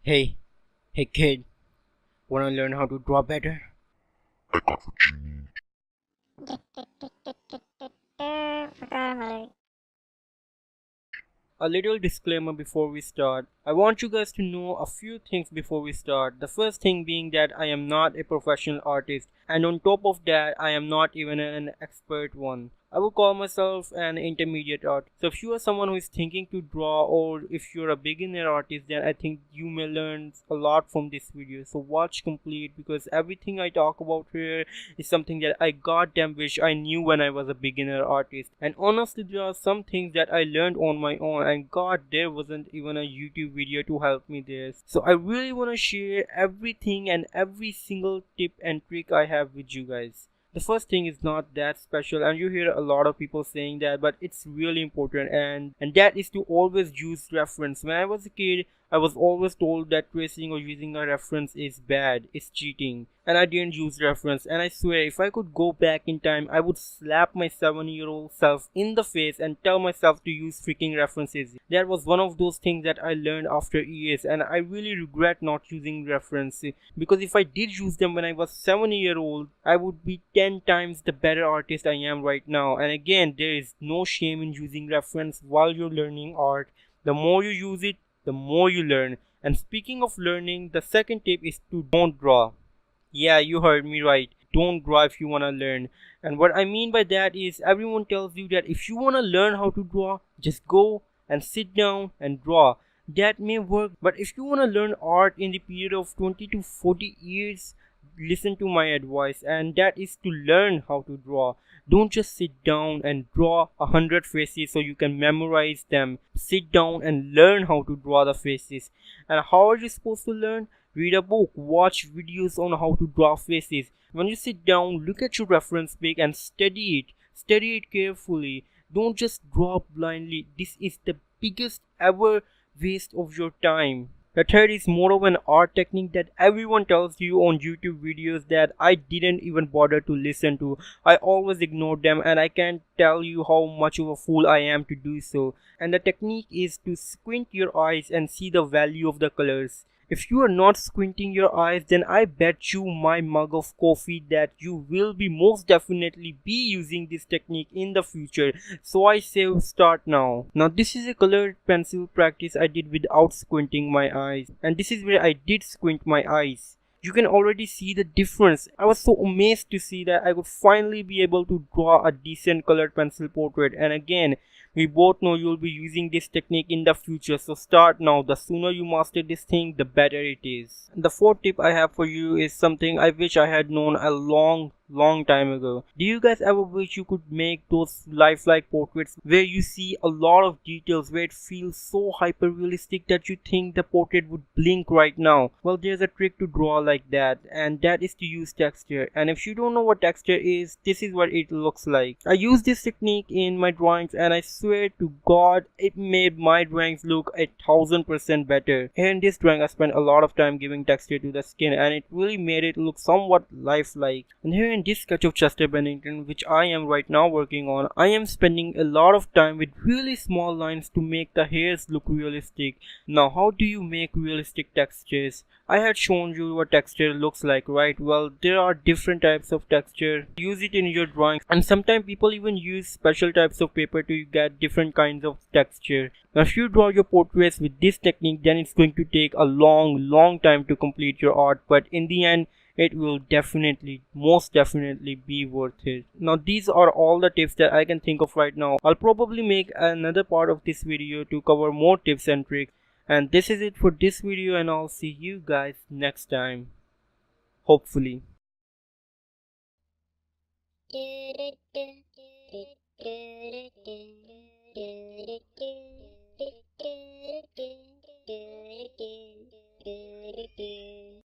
Hey, hey kid, wanna learn how to draw better? I got what you need. Vakar Malik. A little disclaimer before we start. I want you guys to know a few things before we start. The first thing being that I am not a professional artist, and on top of that, I am not even an expert one. I would call myself an intermediate artist. So if you are someone who is thinking to draw, or if you're a beginner artist, then I think you may learn a lot from this video. So watch complete, because everything I talk about here is something that I goddamn wish I knew when I was a beginner artist. And honestly, there are some things that I learned on my own, and god, there wasn't even a YouTube video to help me there. So I really want to share everything and every single tip and trick I have with you guys. The first thing is not that special, and you hear a lot of people saying that, but it's really important, and that is to always use reference. When I was a kid, I was always told that tracing or using a reference is bad, it's cheating, and I didn't use reference. And I swear, if I could go back in time, I would slap my 7-year-old self in the face and tell myself to use freaking references. That was one of those things that I learned after years, and I really regret not using references, because if I did use them when I was 7-year-old, I would be 10 times the better artist I am right now. And again, there is no shame in using reference while you're learning art. The more you use it, the more you learn. And speaking of learning, the second tip is to don't draw. Yeah, you heard me right. Don't draw if you wanna learn. And what I mean by that is, everyone tells you that if you wanna learn how to draw, just go and sit down and draw. That may work, but if you wanna learn art in the period of 20 to 40 years, listen to my advice, and that is to learn how to draw. Don't just sit down and draw 100 faces so you can memorize them. Sit down and learn how to draw the faces. And how are you supposed to learn? Read a book, watch videos on how to draw faces. When you sit down, look at your reference book and study it. Study it carefully. Don't just draw blindly. This is the biggest ever waste of your time. The third is more of an art technique that everyone tells you on YouTube videos that I didn't even bother to listen to. I always ignored them, and I can't tell you how much of a fool I am to do so. And the technique is to squint your eyes and see the value of the colors. If you are not squinting your eyes, then I bet you my mug of coffee that you will be most definitely be using this technique in the future. So I say start now. Now this is a colored pencil practice I did without squinting my eyes. And this is where I did squint my eyes. You can already see the difference. I was so amazed to see that I would finally be able to draw a decent colored pencil portrait. And again, we both know you'll be using this technique in the future, so start now. The sooner you master this thing, the better it is. The fourth tip I have for you is something I wish I had known a long time ago. Do you guys ever wish you could make those lifelike portraits where you see a lot of details, where it feels so hyper realistic that you think the portrait would blink right now? Well, there's a trick to draw like that, and that is to use texture. And if you don't know what texture is, this is what it looks like. I use this technique in my drawings, and I swear to god, it made my drawings look 1000% better. Here in this drawing, I spent a lot of time giving texture to the skin, and it really made it look somewhat lifelike. And here in this sketch of Chester Bennington, which I am right now working on, I am spending a lot of time with really small lines to make the hairs look realistic. Now, how do you make realistic textures? I had shown you what texture looks like, right? Well, there are different types of texture. Use it in your drawings, and sometimes people even use special types of paper to get different kinds of texture. Now, if you draw your portraits with this technique, then it's going to take a long time to complete your art, but in the end, it will definitely, most definitely be worth it. Now these are all the tips that I can think of right now. I'll probably make another part of this video to cover more tips and tricks. And this is it for this video, and I'll see you guys next time. Hopefully. Do, do, do, do, do.